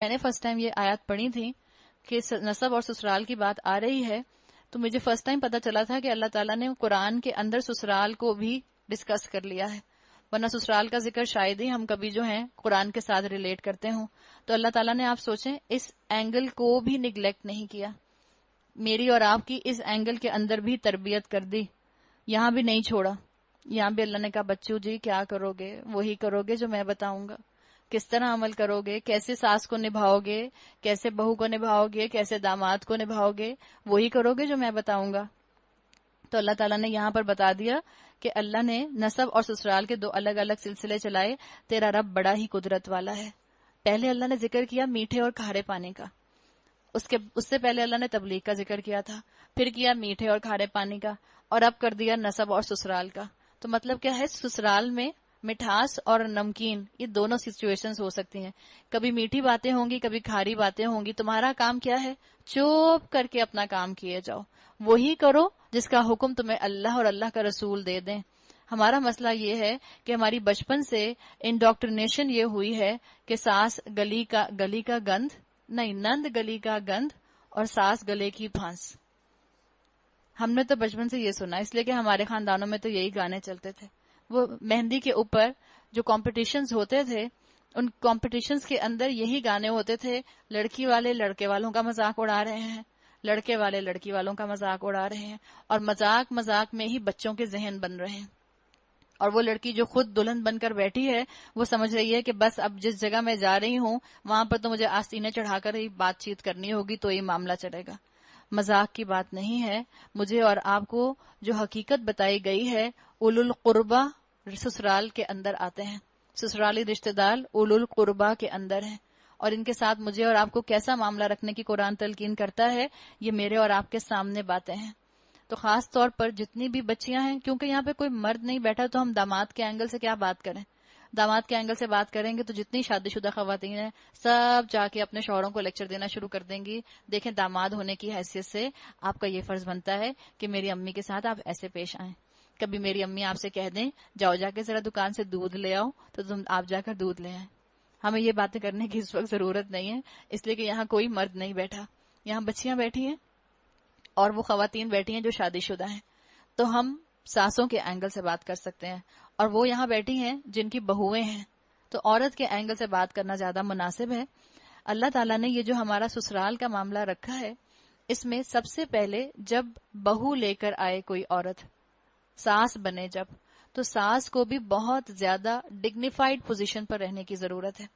میں نے first time یہ آیات پڑھی تھی کہ نسب اور سسرال کی بات آ رہی ہے، تو مجھے فرسٹ ٹائم پتا چلا تھا کہ اللہ تعالیٰ نے قرآن کے اندر سسرال کو بھی ڈسکس کر لیا ہے، ورنہ سسرال کا ذکر شاید ہی ہم کبھی جو ہے قرآن کے ساتھ ریلیٹ کرتے ہوں. تو اللہ تعالیٰ نے، آپ سوچیں، اس اینگل کو بھی نگلیکٹ نہیں کیا، میری اور آپ کی اس اینگل کے اندر بھی تربیت کر دی، یہاں بھی نہیں چھوڑا. یہاں بھی اللہ نے کہا بچوں جی کیا کرو گے، وہی کرو گے جو میں بتاؤں گا، کس طرح عمل کرو گے، کیسے ساس کو نبھاؤ گے، کیسے بہو کو نبھاؤ گے، کیسے داماد کو نبھاؤ گے، وہی کرو گے جو میں بتاؤں گا. تو اللہ تعالیٰ نے یہاں پر بتا دیا کہ اللہ نے نسب اور سسرال کے دو الگ الگ سلسلے چلائے، تیرا رب بڑا ہی قدرت والا ہے. پہلے اللہ نے ذکر کیا میٹھے اور کھارے پانی کا، اس سے پہلے اللہ نے تبلیغ کا ذکر کیا تھا، پھر کیا میٹھے اور کھارے پانی کا، اور اب کر دیا نسب اور سسرال کا. تو مطلب کیا ہے، سسرال میں مٹھاس اور نمکین یہ دونوں سچویشنز ہو سکتی ہیں، کبھی میٹھی باتیں ہوں گی، کبھی کھاری باتیں ہوں گی. تمہارا کام کیا ہے، چوپ کر کے اپنا کام کیے جاؤ، وہی کرو جس کا حکم تمہیں اللہ اور اللہ کا رسول دے دیں. ہمارا مسئلہ یہ ہے کہ ہماری بچپن سے انڈاکٹرینیشن یہ ہوئی ہے کہ ساس گلی کا گند نہیں، نند گلی کا گند اور ساس گلے کی پھانس. ہم نے تو بچپن سے یہ سنا، اس لیے کہ ہمارے خاندانوں میں تو یہی گانے چلتے تھے. وہ مہندی کے اوپر جو کمپٹیشنز ہوتے تھے، ان کمپٹیشنز کے اندر یہی گانے ہوتے تھے، لڑکی والے لڑکے والوں کا مذاق اڑا رہے ہیں، لڑکے والے لڑکی والوں کا مذاق اڑا رہے ہیں، اور مذاق میں ہی بچوں کے ذہن بن رہے ہیں. اور وہ لڑکی جو خود دلہن بن کر بیٹھی ہے، وہ سمجھ رہی ہے کہ بس اب جس جگہ میں جا رہی ہوں وہاں پر تو مجھے آستینے چڑھا کر ہی بات چیت کرنی ہوگی تو یہ معاملہ چلے گا. مذاق کی بات نہیں ہے. مجھے اور آپ کو جو حقیقت بتائی گئی ہے، اولو القربہ سسرال کے اندر آتے ہیں، سسرالی رشتہ دار اولو القربہ کے اندر ہیں، اور ان کے ساتھ مجھے اور آپ کو کیسا معاملہ رکھنے کی قرآن تلقین کرتا ہے، یہ میرے اور آپ کے سامنے باتیں ہیں. تو خاص طور پر جتنی بھی بچیاں ہیں، کیونکہ یہاں پہ کوئی مرد نہیں بیٹھا تو ہم داماد کے اینگل سے کیا بات کریں. داماد کے اینگل سے بات کریں گے تو جتنی شادی شدہ خواتین ہیں سب جا کے اپنے شوہروں کو لیکچر دینا شروع کر دیں گی. دیکھیں، داماد ہونے کی حیثیت سے آپ کا یہ فرض بنتا ہے کہ میری امی کے ساتھ آپ ایسے پیش آئیں. کبھی میری امی آپ سے کہہ دیں جاؤ جا کے ذرا دکان سے دودھ لے آؤ، تو آپ جا کر دودھ لے آئیں. ہمیں یہ باتیں کرنے کی اس وقت ضرورت نہیں ہے، اس لیے کہ یہاں کوئی مرد نہیں بیٹھا، یہاں بچیاں بیٹھی ہیں اور وہ خواتین بیٹھی ہیں جو شادی شدہ ہیں. تو ہم ساسوں کے اینگل سے بات کر سکتے ہیں، اور وہ یہاں بیٹھی ہیں جن کی بہویں ہیں، تو عورت کے اینگل سے بات کرنا زیادہ مناسب ہے. اللہ تعالیٰ نے یہ جو ہمارا سسرال کا معاملہ رکھا ہے، اس میں سب سے پہلے جب بہو لے کر آئے کوئی عورت، ساس بنے جب، تو ساس کو بھی بہت زیادہ ڈگنیفائڈ پوزیشن پر رہنے کی ضرورت ہے.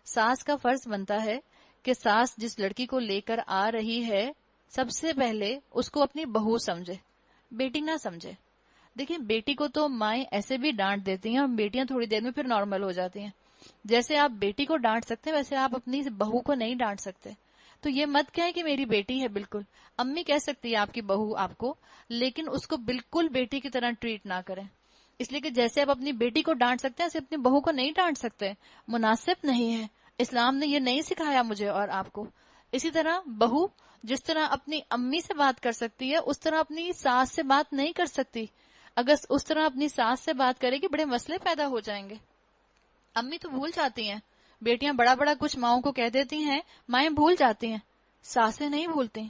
ساس کا فرض بنتا ہے کہ ساس جس لڑکی کو لے کر آ رہی ہے سب سے پہلے اس کو اپنی بہو سمجھے، بیٹی نہ سمجھے. دیکھیں، بیٹی کو تو مائیں ایسے بھی ڈانٹ دیتی ہیں اور بیٹیاں تھوڑی دیر میں پھر نارمل ہو جاتی ہیں. جیسے آپ بیٹی کو ڈانٹ سکتے ہیں ویسے آپ اپنی بہو کو نہیں ڈانٹ سکتے. تو یہ مت کہیں کہ میری بیٹی ہے، بالکل امی کہہ سکتی ہے آپ کی بہو آپ کو، لیکن اس کو بالکل بیٹی کی طرح ٹریٹ نہ کریں. اس لیے کہ جیسے آپ اپنی بیٹی کو ڈانٹ سکتے ہیں ایسے اپنی بہو کو نہیں ڈانٹ سکتے، مناسب نہیں ہے. اسلام نے یہ نہیں سکھایا مجھے اور آپ کو. اسی طرح بہو جس طرح اپنی امی سے بات کر سکتی ہے اس طرح اپنی ساس سے بات نہیں کر سکتی. اگر اس طرح اپنی ساس سے بات کرے گی بڑے مسئلے پیدا ہو جائیں گے. امی تو بھول جاتی ہیں، بیٹیاں بڑا بڑا کچھ ماؤں کو کہہ دیتی ہیں، مائیں بھول جاتی ہیں، ساسیں نہیں بھولتی.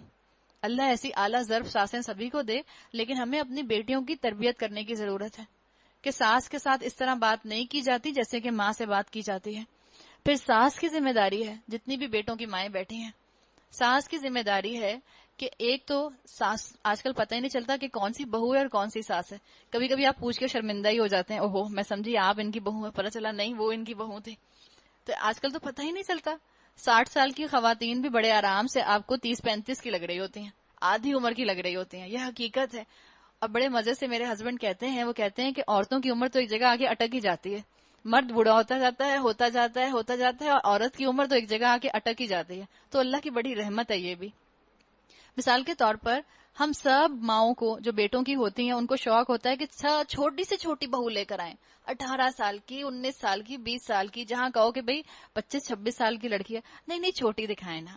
اللہ ایسی اعلیٰ ظرف ساسیں سبھی کو دے، لیکن ہمیں اپنی بیٹیوں کی تربیت کرنے کی ضرورت ہے کہ ساس کے ساتھ اس طرح بات نہیں کی جاتی جیسے کہ ماں سے بات کی جاتی ہے. پھر ساس کی ذمہ داری ہے، جتنی بھی بیٹوں کی مائیں بیٹھی ہیں، ساس کی ذمہ داری ہے کہ ایک تو ساس، آج کل پتہ ہی نہیں چلتا کہ کون سی بہو ہے اور کون سی ساس ہے. کبھی کبھی آپ پوچھ کے شرمندہ ہی ہو جاتے ہیں، اوہو میں سمجھی آپ ان کی بہو ہے، پتہ چلا نہیں وہ ان کی بہو تھی. تو آج کل تو پتہ ہی نہیں چلتا. 60 سال کی خواتین بھی بڑے آرام سے آپ کو 30-35 کی لگ رہی ہوتی ہیں، آدھی عمر کی لگ رہی ہوتی ہیں. یہ حقیقت ہے. اور بڑے مزے سے میرے ہسبینڈ کہتے ہیں، وہ کہتے ہیں کہ عورتوں کی عمر تو ایک جگہ آگے اٹک ہی جاتی ہے. مرد بوڑھا ہوتا جاتا ہے، ہوتا جاتا ہے، ہوتا جاتا ہے، اور عورت کی عمر تو ایک جگہ آگے اٹک ہی جاتی ہے. تو اللہ کی بڑی رحمت ہے یہ بھی. مثال کے طور پر ہم سب ماؤں کو جو بیٹوں کی ہوتی ہیں ان کو شوق ہوتا ہے کہ چھوٹی سے چھوٹی بہو لے کر آئیں، 18 سال کی، 19 سال کی، 20 سال کی. جہاں کہو کہ بھئی 25-26 سال کی لڑکی ہے، نہیں چھوٹی دکھائیں نا،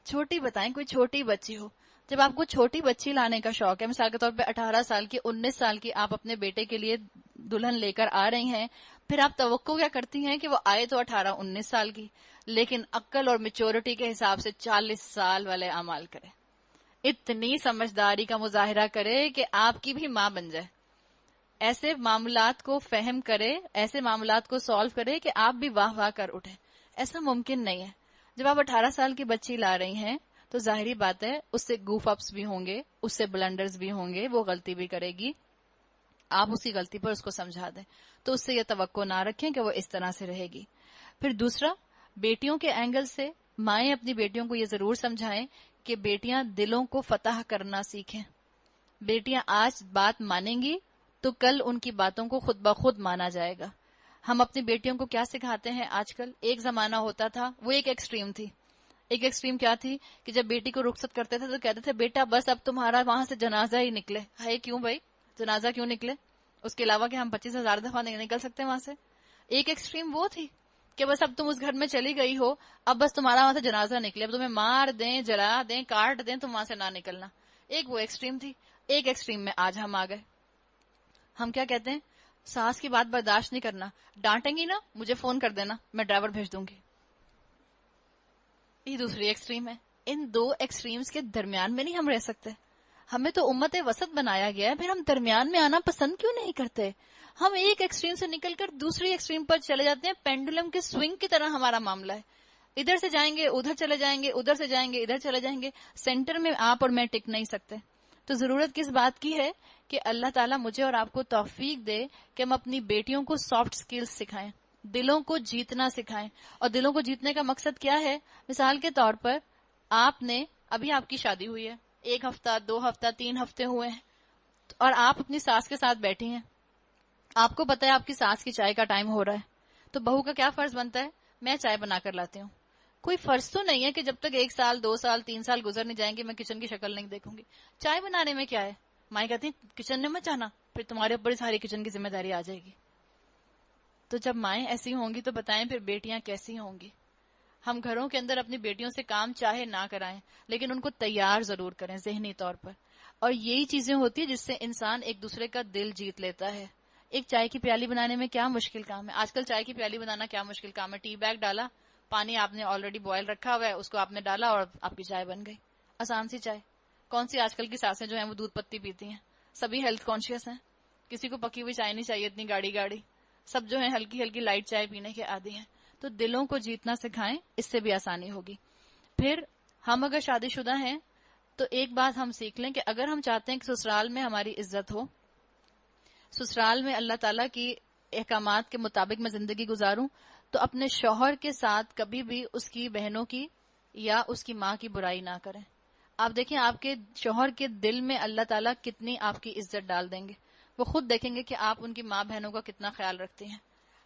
چھوٹی بتائیں، کوئی چھوٹی بچی ہو. جب آپ کو چھوٹی بچی لانے کا شوق ہے، مثال کے طور پہ 18 سال کی، 19 سال کی آپ اپنے بیٹے کے لیے دلہن لے کر آ رہی ہیں، پھر آپ توقع کیا کرتی ہیں کہ وہ آئے تو 18-19 سال کی، لیکن عقل اور میچورٹی کے حساب سے 40 سال والے اعمال کرے، اتنی سمجھداری کا مظاہرہ کرے کہ آپ کی بھی ماں بن جائے، ایسے معاملات کو فہم کرے، ایسے معاملات کو سالو کرے کہ آپ بھی واہ واہ کر اٹھیں. ایسا ممکن نہیں ہے. جب آپ 18 سال کی بچی لا رہی ہیں تو ظاہری بات ہے اس سے گوف اپس بھی ہوں گے، اس سے بلنڈرز بھی ہوں گے، وہ غلطی بھی کرے گی، آپ اسی غلطی پر اس کو سمجھا دیں، تو اس سے یہ توقع نہ رکھیں کہ وہ اس طرح سے رہے گی. پھر دوسرا، بیٹیوں کے اینگل سے مائیں اپنی بیٹیوں کو یہ ضرور سمجھائیں کہ بیٹیاں دلوں کو فتح کرنا سیکھیں. بیٹیاں آج بات مانیں گی تو کل ان کی باتوں کو خود بخود مانا جائے گا. ہم اپنی بیٹیوں کو کیا سکھاتے ہیں آج کل؟ ایک زمانہ ہوتا تھا، وہ ایک ایکسٹریم تھی. ایک ایکسٹریم کیا تھی کہ جب بیٹی کو رخصت کرتے تھے تو کہتے تھے بیٹا بس اب تمہارا وہاں سے جنازہ ہی نکلے. ہے کیوں بھائی جنازہ کیوں نکلے؟ اس کے علاوہ کہ ہم 25,000 دفعہ نہیں نکل سکتے وہاں سے. ایک ایکسٹریم وہ تھی کہ بس اب تم اس گھر میں چلی گئی ہو، اب بس تمہارا وہاں سے جنازہ نکلے، اب تمہیں مار دیں، جلا دیں، کاٹ دیں، تم وہاں سے نہ نکلنا. ایک وہ ایکسٹریم تھی. ایک ایکسٹریم میں آج ہم آ گئے. ہم کیا کہتے ہیں؟ ساس کی بات برداشت نہیں کرنا، ڈانٹیں گی نا مجھے فون کر دینا، میں ڈرائیور بھیج دوں گی. یہ دوسری ایکسٹریم ہے. ان دو ایکسٹریمز کے درمیان میں نہیں ہم رہ سکتے. ہمیں تو امت وسط بنایا گیا ہے، پھر ہم درمیان میں آنا پسند کیوں نہیں کرتے؟ ہم ایک ایکسٹریم سے نکل کر دوسری ایکسٹریم پر چلے جاتے ہیں. پینڈولم کے سوئنگ کی طرح ہمارا معاملہ ہے. ادھر سے جائیں گے ادھر چلے جائیں گے، ادھر سے جائیں گے ادھر چلے جائیں گے. سینٹر میں آپ اور میں ٹک نہیں سکتے. تو ضرورت کس بات کی ہے کہ اللہ تعالیٰ مجھے اور آپ کو توفیق دے کہ ہم اپنی بیٹیوں کو سافٹ سکلز سکھائیں، دلوں کو جیتنا سکھائیں. اور دلوں کو جیتنے کا مقصد کیا ہے؟ مثال کے طور پر آپ نے ابھی آپ کی شادی ہوئی ہے، 1 ہفتہ 2 ہفتہ 3 ہفتے ہوئے ہیں، اور آپ اپنی ساس کے ساتھ بیٹھی ہیں. آپ کو پتا ہے آپ کی ساس کی چائے کا ٹائم ہو رہا ہے، تو بہو کا کیا فرض بنتا ہے؟ میں چائے بنا کر لاتی ہوں. کوئی فرض تو نہیں ہے کہ جب تک 1 سال 2 سال 3 سال گزر نہیں جائیں گے میں کچن کی شکل نہیں دیکھوں گی. چائے بنانے میں کیا ہے؟ مائیں کہتی ہیں کچن میں مت جانا، پھر تمہارے اوپر ساری کچن کی ذمہ داری آ جائے گی. تو جب مائیں ایسی ہوں گی تو بتائیں پھر بیٹیاں کیسی ہوں گی؟ ہم گھروں کے اندر اپنی بیٹیوں سے کام چاہے نہ کرائیں، لیکن ان کو تیار ضرور کریں ذہنی طور پر. اور یہی چیزیں ہوتی ہیں جس سے انسان ایک دوسرے کا دل جیت لیتا ہے. ایک چائے کی پیالی بنانے میں کیا مشکل کام ہے؟ آج کل چائے کی پیالی بنانا کیا مشکل کام ہے؟ ٹی بیگ ڈالا، پانی آپ نے آلریڈی بوائل رکھا ہوا ہے، اس کو آپ نے ڈالا اور آپ کی چائے بن گئی. آسان سی چائے. کون سی آج کل کی ساسیں جو ہیں وہ دودھ پتی پیتی ہیں؟ سبھی ہیلتھ کانشیس ہیں، کسی کو پکی ہوئی چائے نہیں چاہیے اتنی گاڑی گاڑی، سب جو ہیں ہلکی ہلکی لائٹ چائے پینے کے عادی ہیں. تو دلوں کو جیتنا سکھائیں، اس سے بھی آسانی ہوگی. پھر ہم اگر شادی شدہ ہیں تو ایک بات ہم سیکھ لیں کہ اگر ہم چاہتے ہیں کہ سسرال میں ہماری عزت ہو، سسرال میں اللہ تعالیٰ کی احکامات کے مطابق میں زندگی گزاروں، تو اپنے شوہر کے ساتھ کبھی بھی اس کی بہنوں کی یا اس کی ماں کی برائی نہ کریں. آپ دیکھیں آپ کے شوہر کے دل میں اللہ تعالیٰ کتنی آپ کی عزت ڈال دیں گے. وہ خود دیکھیں گے کہ آپ ان کی ماں بہنوں کا کتنا خیال رکھتے ہیں.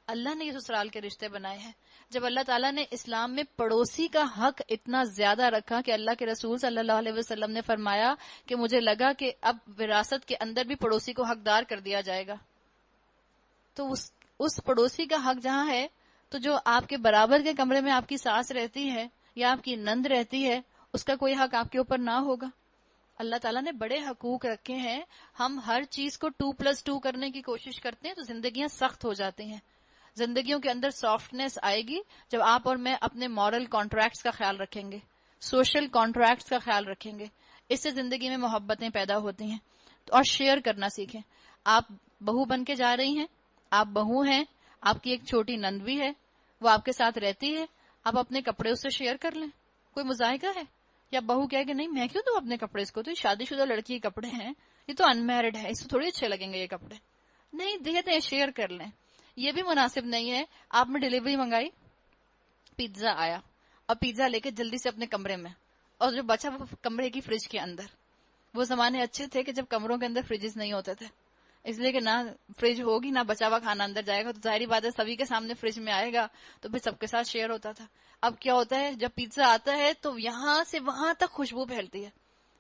اللہ نے یہ سسرال کے رشتے بنائے ہیں. جب اللہ تعالیٰ نے اسلام میں پڑوسی کا حق اتنا زیادہ رکھا کہ اللہ کے رسول صلی اللہ علیہ وسلم نے فرمایا کہ مجھے لگا کہ اب وراثت کے اندر بھی پڑوسی کو حقدار کر دیا جائے گا. تو اس پڑوسی کا حق جہاں ہے تو جو آپ کے برابر کے کمرے میں آپ کی ساس رہتی ہے یا آپ کی نند رہتی ہے، اس کا کوئی حق آپ کے اوپر نہ ہوگا؟ اللہ تعالیٰ نے بڑے حقوق رکھے ہیں. ہم ہر چیز کو 2+2 کرنے کی کوشش کرتے ہیں تو زندگیاں سخت ہو جاتی ہیں. زندگیوں کے اندر سافٹنس آئے گی جب آپ اور میں اپنے مورل کانٹریکٹس کا خیال رکھیں گے، سوشل کانٹریکٹس کا خیال رکھیں گے. اس سے زندگی میں محبتیں پیدا ہوتی ہیں. اور شیئر کرنا سیکھیں. آپ بہو بن کے جا رہی ہیں، آپ بہو ہیں، آپ کی ایک چھوٹی نند بھی ہے، وہ آپ کے ساتھ رہتی ہے، آپ اپنے کپڑے اس سے شیئر کر لیں. کوئی مذائقہ ہے؟ یا بہو کہے کہ نہیں میں کیوں دوں اپنے کپڑے اس کو، تو یہ شادی شدہ لڑکی کے کپڑے ہیں، یہ تو انمیرڈ ہے، اس کو تھوڑی اچھے لگیں گے یہ کپڑے. نہیں دے دیں، شیئر کر لیں. یہ بھی مناسب نہیں ہے. آپ نے ڈیلیوری منگائی، پیزا آیا، اور پیزا لے کے جلدی سے اپنے کمرے میں، اور جو بچا وہ کمرے کی فریج کے اندر. وہ زمانے اچھے تھے کہ جب کمروں کے اندر فریجز نہیں ہوتے تھے، اس لیے کہ نہ فریج ہوگی نہ بچا ہوا کھانا اندر جائے گا، تو ظاہری بات ہے سبھی کے سامنے فریج میں آئے گا تو پھر سب کے ساتھ شیئر ہوتا تھا. اب کیا ہوتا ہے جب پیزا آتا ہے تو یہاں سے وہاں تک خوشبو پھیلتی ہے.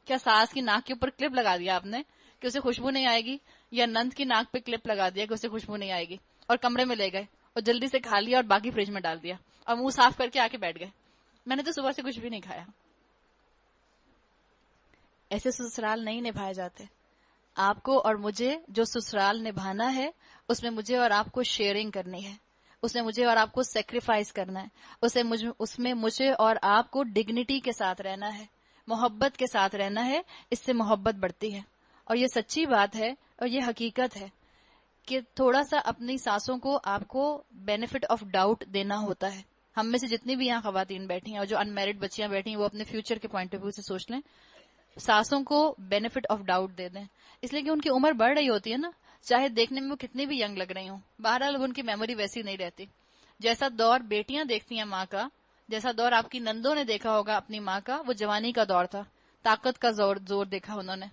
کیا ساس کی ناک کے اوپر کلپ لگا دیا آپ نے کہ اسے خوشبو نہیں آئے گی، یا نند کی ناک پہ کلپ لگا دیا کہ اسے خوشبو نہیں آئے گی، اور کمرے میں لے گئے اور جلدی سے کھا لیا اور باقی فریج میں ڈال دیا اور منہ صاف کر کے آ کے بیٹھ گئے، میں نے تو صبح سے کچھ بھی نہیں کھایا. ایسے سسرال نہیں نبھائے جاتے. آپ کو اور مجھے جو سسرال نبھانا ہے اس میں مجھے اور آپ کو شیئرنگ کرنی ہے، اس میں مجھے اور آپ کو سیکریفائز کرنا ہے، اس میں مجھے اور آپ کو ڈگنیٹی کے ساتھ رہنا ہے، محبت کے ساتھ رہنا ہے. اس سے محبت بڑھتی ہے. اور یہ سچی بات ہے اور یہ حقیقت ہے کہ تھوڑا سا اپنی ساسوں کو آپ کو بینیفٹ آف ڈاؤٹ دینا ہوتا ہے. ہم میں سے جتنی بھی یہاں خواتین بیٹھی ہیں اور جو ان میرڈ بچیاں بیٹھی ہیں وہ اپنے فیوچر کے پوائنٹ آف ویو سے سوچ لیں، ساسوں کو بینیفٹ آف ڈاؤٹ دے دیں، اس لیے کہ ان کی عمر بڑھ رہی ہوتی ہے نا، چاہے دیکھنے میں وہ کتنی بھی ینگ لگ رہی ہوں، بہرحال ان کی میموری ویسی نہیں رہتی. جیسا دور بیٹیاں دیکھتی ہیں ماں کا، جیسا دور آپ کی نندوں نے دیکھا ہوگا اپنی ماں کا، وہ جوانی کا دور تھا، طاقت کا زور دیکھا انہوں نے،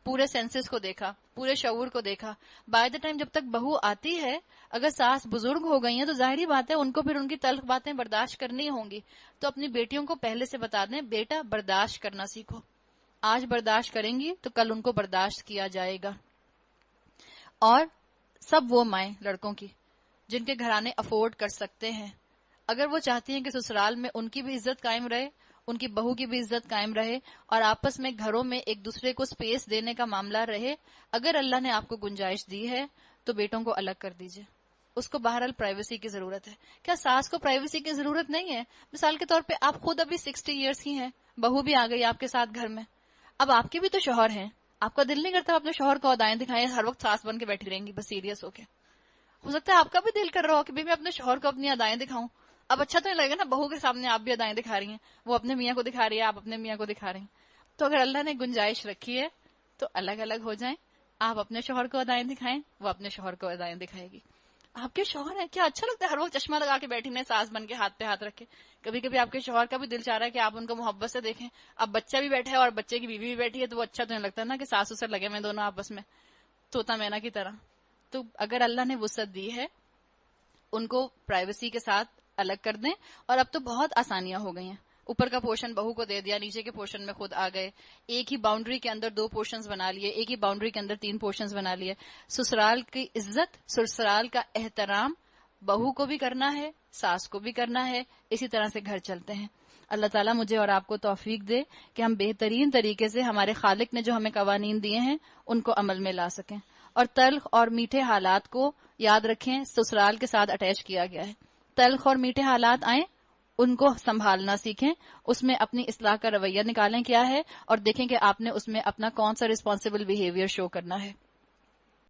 پورے سینسز کو دیکھا، پورے شعور کو دیکھا. بائی دا ٹائم جب تک بہو آتی ہے، اگر ساس بزرگ ہو گئی ہیں تو ظاہری بات ہے ان کو پھر ان کی تلخ باتیں برداشت کرنی ہوں گی. تو اپنی بیٹیوں کو پہلے سے بتا دیں، بیٹا برداشت کرنا سیکھو، آج برداشت کریں گی تو کل ان کو برداشت کیا جائے گا. اور سب وہ مائیں لڑکوں کی جن کے گھرانے افورڈ کر سکتے ہیں، اگر وہ چاہتی ہیں کہ سسرال میں ان کی بھی عزت قائم رہے، ان کی بہو کی بھی عزت قائم رہے، اور آپس میں گھروں میں ایک دوسرے کو سپیس دینے کا معاملہ رہے، اگر اللہ نے آپ کو گنجائش دی ہے تو بیٹوں کو الگ کر دیجئے. اس کو بہرحال پرائیویسی کی ضرورت ہے. کیا ساس کو پرائیویسی کی ضرورت نہیں ہے؟ مثال کے طور پہ آپ خود ابھی 60 ایئرس کی ہیں، بہو بھی آ گئی آپ کے ساتھ گھر میں، اب آپ کے بھی تو شوہر ہیں، آپ کا دل نہیں کرتا اپنے شوہر کو ادائیں دکھائیں، ہر وقت ساس بن کے بیٹھی رہیں گی بس سیریس ہو کے؟ ہو سکتا ہے آپ کا بھی دل کر رہا ہو کہ میں اپنے شوہر کو اپنی ادائیں دکھاؤں. اب اچھا تو نہیں لگے گا نا بہو کے سامنے آپ بھی ادائیں دکھا رہی ہیں، وہ اپنے میاں کو دکھا رہی ہے، آپ اپنے میاں کو دکھا رہی ہیں. تو اگر اللہ نے گنجائش رکھی ہے تو الگ الگ ہو جائیں، آپ اپنے شوہر کو ادائیں دکھائیں، وہ اپنے شوہر کو ادائیں دکھائے گی. آپ کے شوہر ہیں، کیا اچھا لگتا ہے ہر وقت چشمہ لگا کے بیٹھی نے ساس بن کے ہاتھ پہ ہاتھ رکھے؟ کبھی کبھی آپ کے شوہر کا بھی دل چاہ رہا ہے کہ آپ ان کو محبت سے دیکھیں. اب بچہ بھی بیٹھا ہے اور بچے کی بیوی بھی بیٹھی ہے تو وہ اچھا تو نہیں لگتا نا کہ ساس سسر لگے ہوئے دونوں آپس میں طوطا مینا کی طرح. تو اگر اللہ نے وسعت دی ہے ان کو پرائیویسی کے ساتھ الگ کر دیں. اور اب تو بہت آسانیاں ہو گئی ہیں، اوپر کا پورشن بہو کو دے دیا، نیچے کے پورشن میں خود آ گئے، ایک ہی باؤنڈری کے اندر 2 پورشنز بنا لیے، ایک ہی باؤنڈری کے اندر 3 پورشنز بنا لیے. سسرال کی عزت، سسرال کا احترام بہو کو بھی کرنا ہے، ساس کو بھی کرنا ہے، اسی طرح سے گھر چلتے ہیں. اللہ تعالیٰ مجھے اور آپ کو توفیق دے کہ ہم بہترین طریقے سے ہمارے خالق نے جو ہمیں قوانین دیے ہیں ان کو عمل میں لا سکیں، اور تلخ اور میٹھے حالات کو یاد رکھیں سسرال کے ساتھ اٹیچ کیا گیا ہے. تلخ اور میٹھے حالات آئیں، ان کو سنبھالنا سیکھیں، اس میں اپنی اصلاح کا رویہ نکالیں کیا ہے، اور دیکھیں کہ آپ نے اس میں اپنا کون سا رسپانسبل بیہیویئر شو کرنا ہے.